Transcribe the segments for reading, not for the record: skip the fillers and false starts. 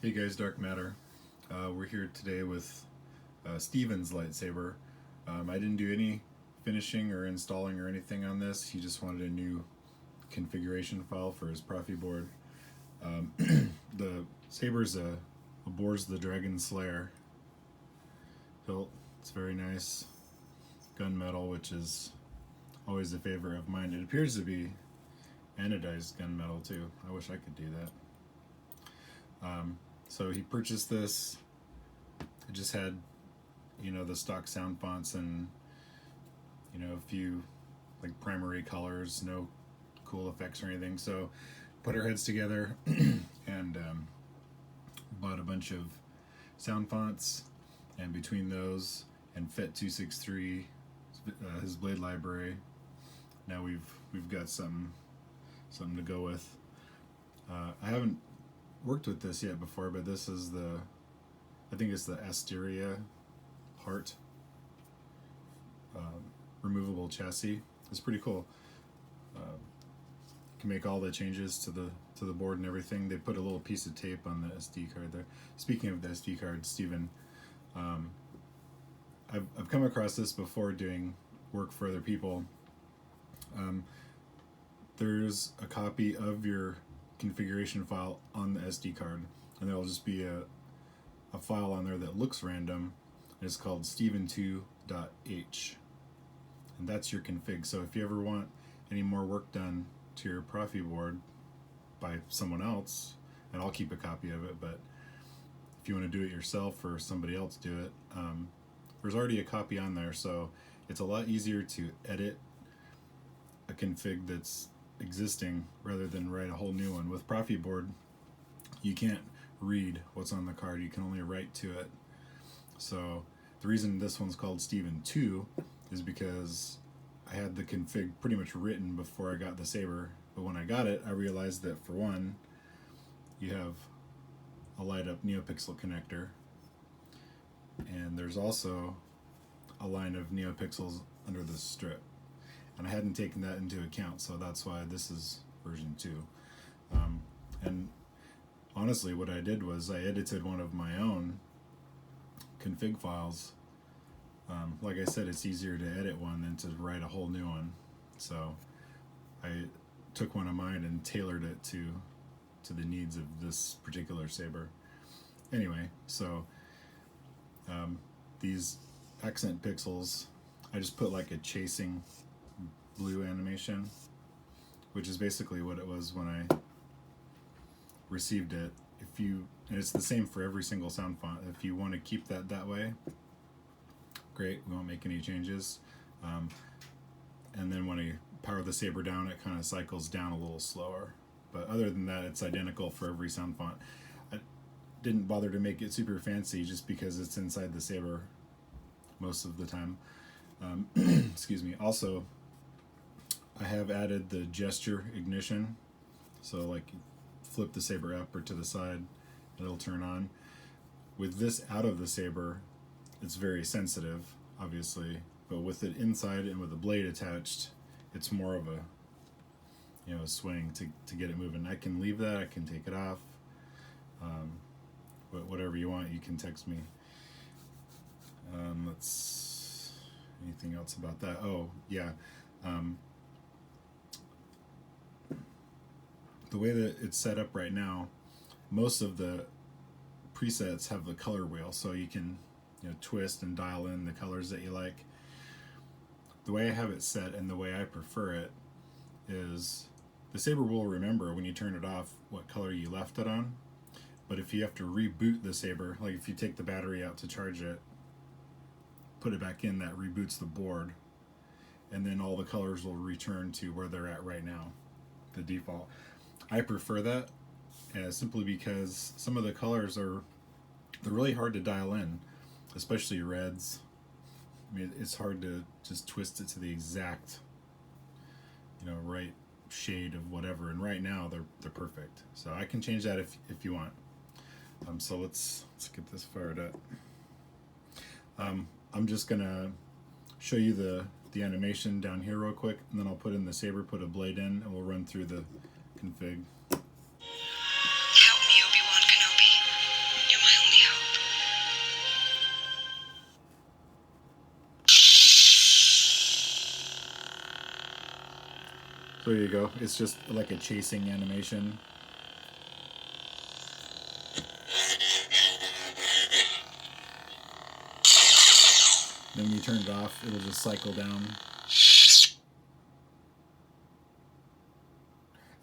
Hey guys, Dark Matter. We're here today with Steven's lightsaber. I didn't do any finishing or installing or anything on this. He just wanted a new configuration file for his proffie board. The saber's bores the DragonSlayer hilt. It's very nice gunmetal, which is always a favorite of mine. It appears to be anodized gunmetal too. I wish I could do that. So he purchased this. It just had, the stock sound fonts and, a few like primary colors, no cool effects or anything. So put our heads together and bought a bunch of sound fonts, and between those and FET 263, his blade library, now we've got something to go with. I haven't worked with this yet before, but this is I think it's the Asteria Heart removable chassis. It's pretty cool. Can make all the changes to the board and everything. They put a little piece of tape on the SD card there. Speaking of the SD card, Steven, I've come across this before doing work for other people. There's a copy of your configuration file on the SD card, and there'll just be a file on there that looks random. It's called steven2.h, and that's your config. So if you ever want any more work done to your proffie board by someone else, and I'll keep a copy of it, but if you want to do it yourself or somebody else do it, there's already a copy on there, so it's a lot easier to edit a config that's existing rather than write a whole new one. With proffie board, you can't read what's on the card, you can only write to it. So the reason this one's called Steven 2 is because I had the config pretty much written before I got the saber, but when I got it, I realized that for one, you have a light up NeoPixel connector, and there's also a line of NeoPixels under the strip, and I hadn't taken that into account, so that's why this is version 2. And honestly, what I did was I edited one of my own config files. Like I said, it's easier to edit one than to write a whole new one, so I took one of mine and tailored it to the needs of this particular saber. Anyway, so these accent pixels, I just put like a chasing blue animation, which is basically what it was when I received it. And it's the same for every single sound font. If you want to keep that way, great, we won't make any changes. And then when I power the saber down, it kind of cycles down a little slower. But other than that, it's identical for every sound font. I didn't bother to make it super fancy just because it's inside the saber most of the time. Excuse me. Also, I have added the gesture ignition, so like flip the saber up or to the side, it'll turn on. With this out of the saber, it's very sensitive, obviously, but with it inside and with the blade attached, it's more of a swing to get it moving. I can leave that, I can take it off, whatever you want. You can text me. Anything else about that? Oh yeah, the way that it's set up right now, most of the presets have the color wheel, so you can twist and dial in the colors that you like. The way I have it set and the way I prefer it is the saber will remember when you turn it off what color you left it on, but if you have to reboot the saber, like if you take the battery out to charge it, put it back in, that reboots the board, and then all the colors will return to where they're at right now, the default. I prefer that simply because some of the colors they're really hard to dial in, especially reds. I mean, it's hard to just twist it to the exact right shade of whatever, and right now they're perfect. So I can change that if you want. So let's get this fired up. I'm just gonna show you the animation down here real quick, and then I'll put in the saber, put a blade in, and we'll run through the config. Help me, Obi-Wan Kenobi. So there you go. It's just like a chasing animation. Then when you turn it off, it'll just cycle down.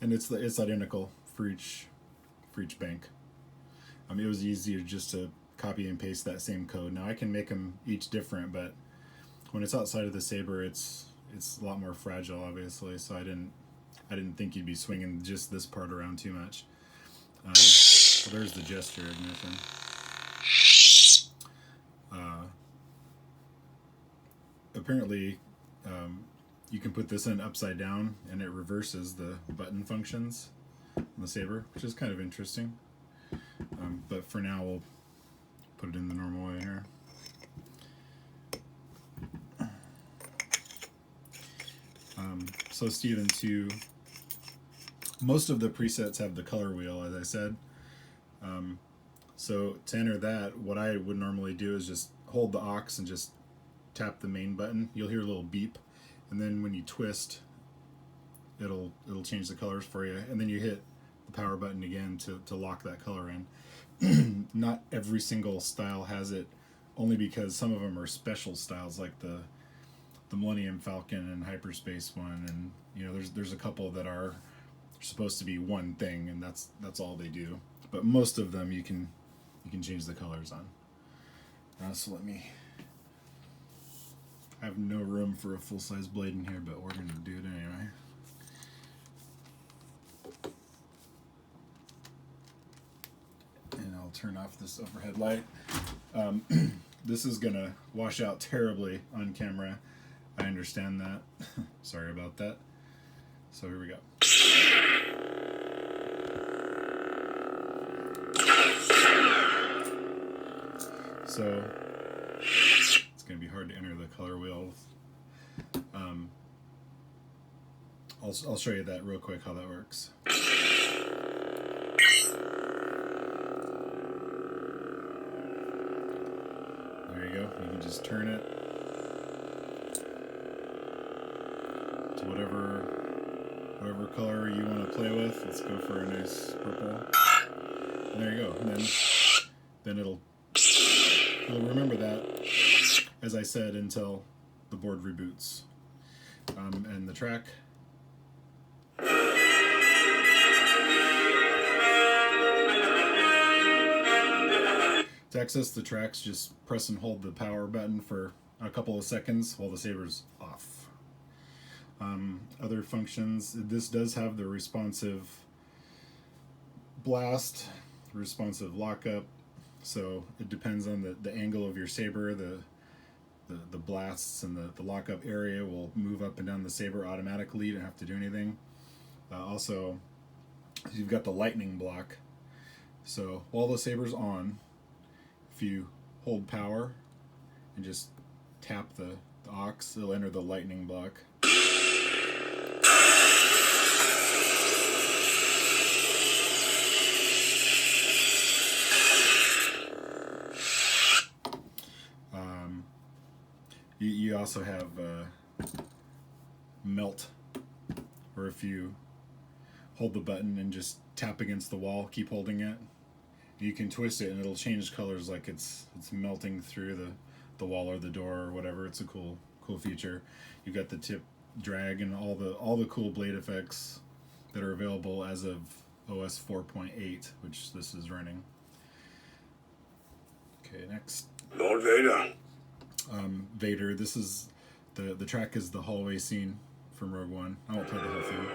And it's identical for each bank. I mean, it was easier just to copy and paste that same code. Now I can make them each different, but when it's outside of the saber, it's a lot more fragile, obviously. So I didn't think you'd be swinging just this part around too much. So there's the gesture ignition. Apparently, you can put this in upside down, and it reverses the button functions on the saber, which is kind of interesting. But for now, we'll put it in the normal way here. So Steven 2, most of the presets have the color wheel, as I said. So to enter that, what I would normally do is just hold the aux and just tap the main button. You'll hear a little beep, and then when you twist, it'll change the colors for you, and then you hit the power button again to lock that color in. Not every single style has it, only because some of them are special styles, like the Millennium Falcon and Hyperspace one, and you know there's a couple that are supposed to be one thing, and that's all they do. But most of them you can change the colors on. So let me. I have no room for a full-size blade in here, but we're gonna do it anyway. And I'll turn off this overhead light. This is gonna wash out terribly on camera. I understand that. Sorry about that. So here we go. So it's going to be hard to enter the color wheel. I'll show you that real quick, how that works. There you go. You can just turn it to whatever color you want to play with. Let's go for a nice purple. And there you go. And then it'll remember that, as I said, until the board reboots. And the track. To access the tracks, just press and hold the power button for a couple of seconds while the saber's off. Other functions, this does have the responsive blast, responsive lockup, so it depends on the angle of your saber. The blasts and the lockup area will move up and down the saber automatically. You don't have to do anything. Also, you've got the lightning block. So while the saber's on, if you hold power and just tap the aux, it'll enter the lightning block. You also have melt, or if you hold the button and just tap against the wall, keep holding it, you can twist it and it'll change colors like it's melting through the wall or the door or whatever. It's a cool feature. You've got the tip drag and all the cool blade effects that are available as of OS 4.8, which this is running. Okay, next. Lord Vader. Vader. This is the track is the hallway scene from Rogue One. I won't play the whole thing.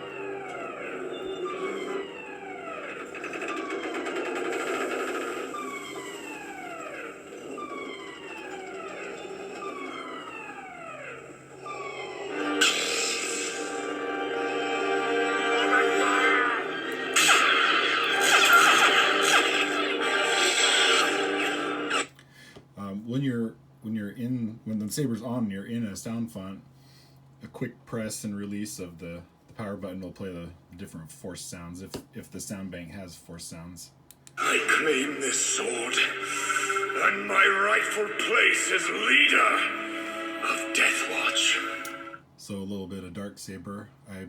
When the saber's on and you're in a sound font, a quick press and release of the power button will play the different force sounds if the sound bank has force sounds. I claim this sword, and my rightful place as leader of Death Watch. So a little bit of dark saber. I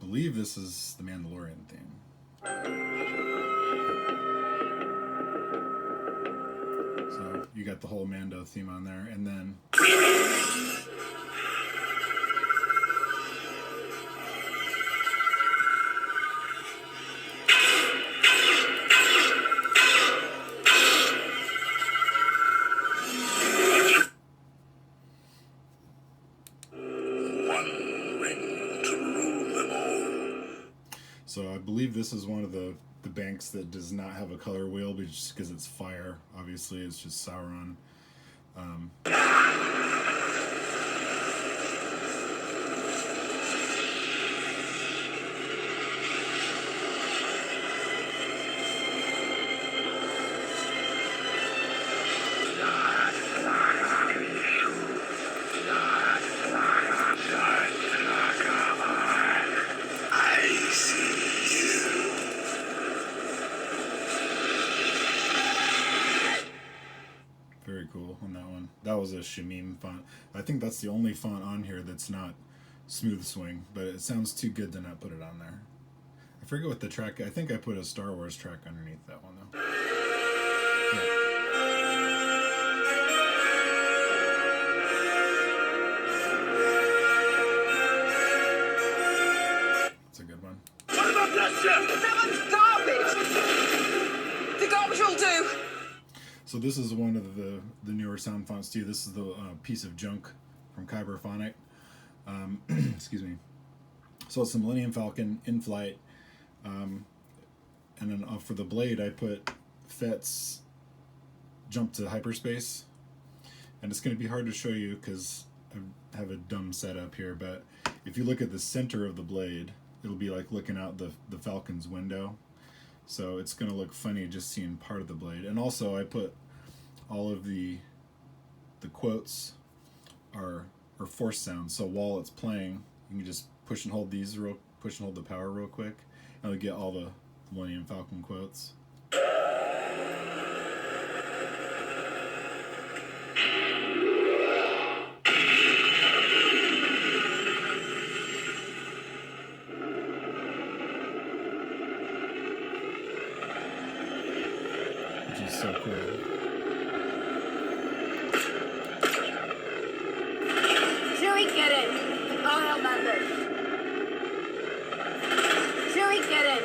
believe this is the Mandalorian theme. So you got the whole Mando theme on there, and then I believe this is one of the banks that does not have a color wheel, but just because it's fire, obviously, it's just Sauron. Very cool on that one. That was a Shamim font. I think that's the only font on here that's not smooth swing, but it sounds too good to not put it on there. I forget what the track. I think I put a Star Wars track underneath that one though. Yeah. That's a good one. What about that ship? That one's garbage! The garbage will do! So this is one of the newer sound fonts too. This is the piece of junk from Kyberphonic. Excuse me. So it's the Millennium Falcon in flight. And then for the blade, I put Fett's jump to hyperspace. And it's going to be hard to show you because I have a dumb setup here. But if you look at the center of the blade, it'll be like looking out the Falcon's window. So it's going to look funny just seeing part of the blade. And also I put all of the quotes are force sounds. So while it's playing, you can just push and hold the power real quick, and you'll get all the Millennium Falcon quotes. Which is so cool. Get in. I'll help Mother. Chewie, get in.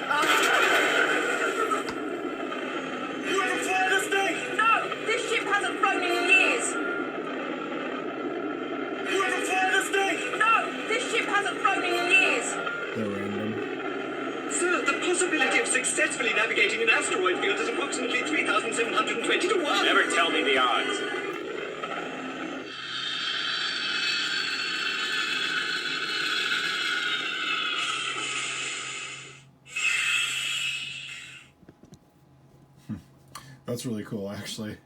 I'll help Mother. You ever fly this thing? No! This ship hasn't flown in years. You ever fly this thing? No! This ship hasn't flown in years. They're random. Sir, the possibility of successfully navigating an asteroid field is approximately 3,720 to 1. Never tell me the odds. That's really cool, actually.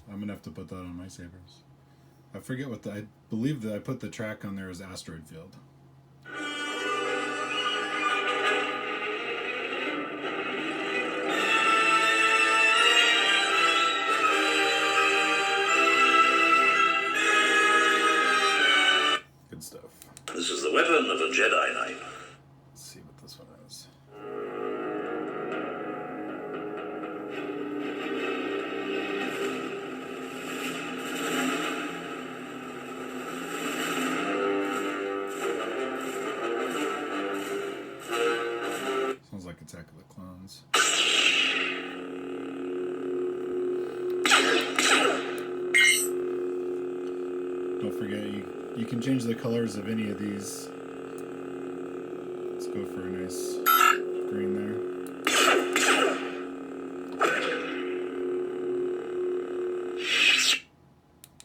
I'm gonna have to put that on my sabers. I forget what I believe that I put the track on there as Asteroid Field. Good stuff. This is the weapon of a Jedi Knight. Let's see what this one is. Sounds like Attack of the Clones. Don't forget, you can change the colors of any of these. Let's go for a nice green there.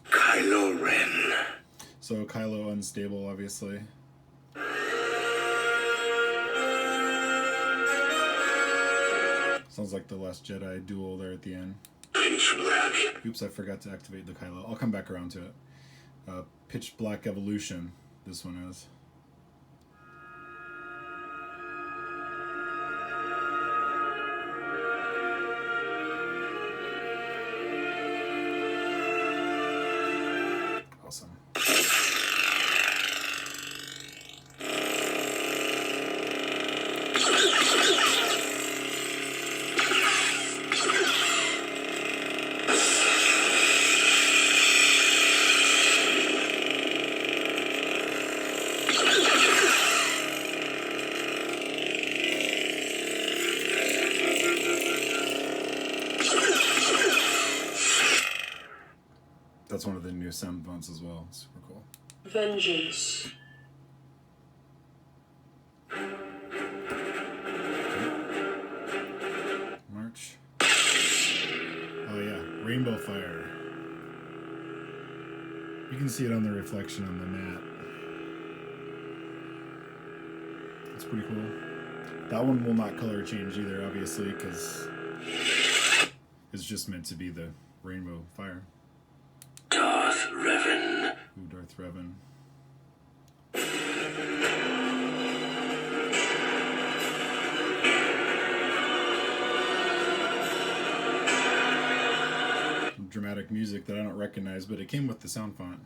Kylo Ren. So Kylo unstable, obviously. Sounds like the Last Jedi duel there at the end. Pitch black. Oops, I forgot to activate the Kylo. I'll come back around to it. Pitch Black Evolution, this one is. Awesome. that's one of the new sound fonts as well. Super cool. Vengeance. March. Oh yeah, Rainbow Fire. You can see it on the reflection on the mat. It's pretty cool. That one will not color change either, obviously, because it's just meant to be the Rainbow Fire. Darth Revan. Ooh, Darth Revan. Some dramatic music that I don't recognize, but it came with the sound font.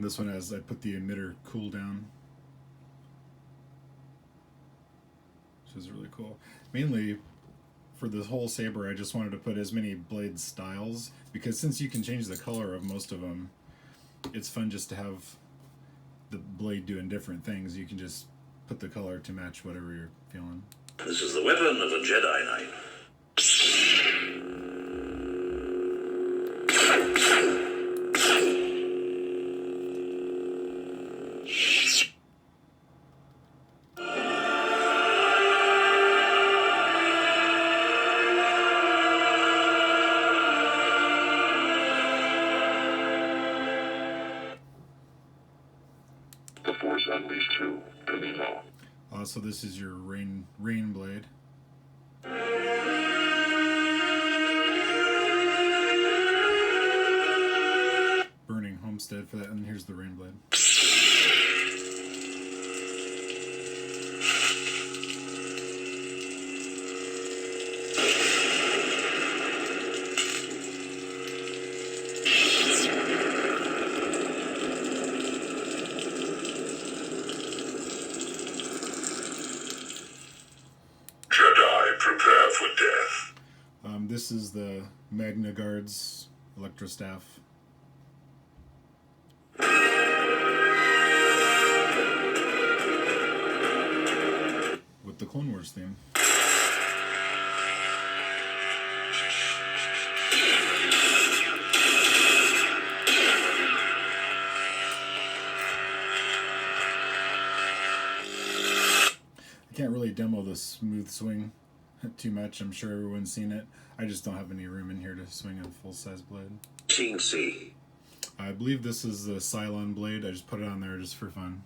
This one has, I put the emitter cooldown, which is really cool. Mainly, for this whole saber, I just wanted to put as many blade styles, because since you can change the color of most of them, it's fun just to have the blade doing different things. You can just put the color to match whatever you're feeling. This is the weapon of a Jedi Knight. The Force Unleashed 2, Camino. So this is your rain blade. Burning Homestead for that, and here's the rain blade. Jedi, prepare for death. This is the Magna Guard's Electrostaff. With the Clone Wars theme. I can't really demo the smooth swing too much. I'm sure everyone's seen it. I just don't have any room in here to swing a full-size blade. Teensy. I believe this is the Cylon blade. I just put it on there just for fun.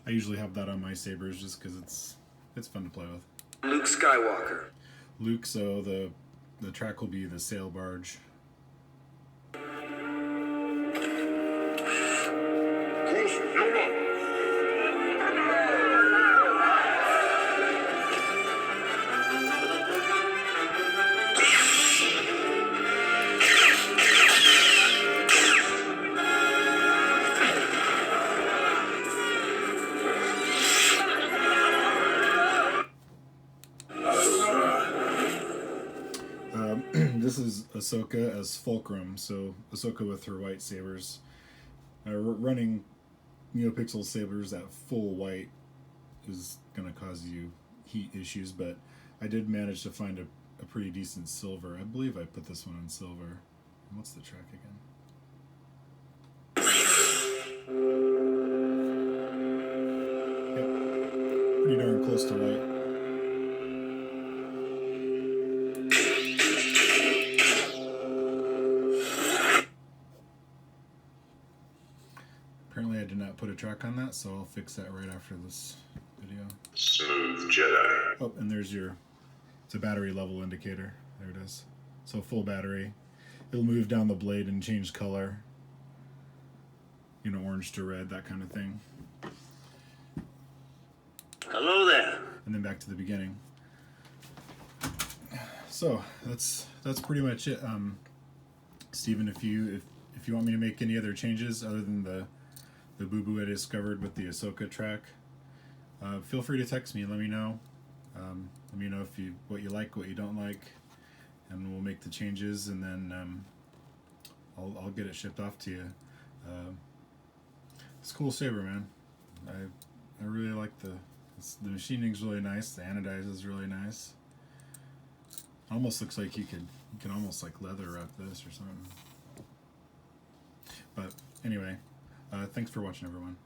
I usually have that on my sabers just because it's fun to play with. Luke Skywalker. Luke, so the track will be the sail barge. This is Ahsoka as Fulcrum, so Ahsoka with her white sabers. Running NeoPixel sabers at full white is going to cause you heat issues, but I did manage to find a pretty decent silver. I believe I put this one on silver. What's the track again? Yep, pretty darn close to white. Apparently I did not put a track on that, so I'll fix that right after this video. Smooth Jedi. Oh, and there's it's a battery level indicator. There it is. So full battery. It'll move down the blade and change color. You know, orange to red, that kind of thing. Hello there. And then back to the beginning. So that's pretty much it. Steven, if you want me to make any other changes other than the boo-boo I discovered with the Ahsoka track, feel free to text me and let me know. Let me know what you like, what you don't like, and we'll make the changes, and then I'll get it shipped off to you. It's a cool saber, man. I really like the machining's really nice. The anodize is really nice. Almost looks like you can almost like leather wrap this or something. But anyway, thanks for watching, everyone.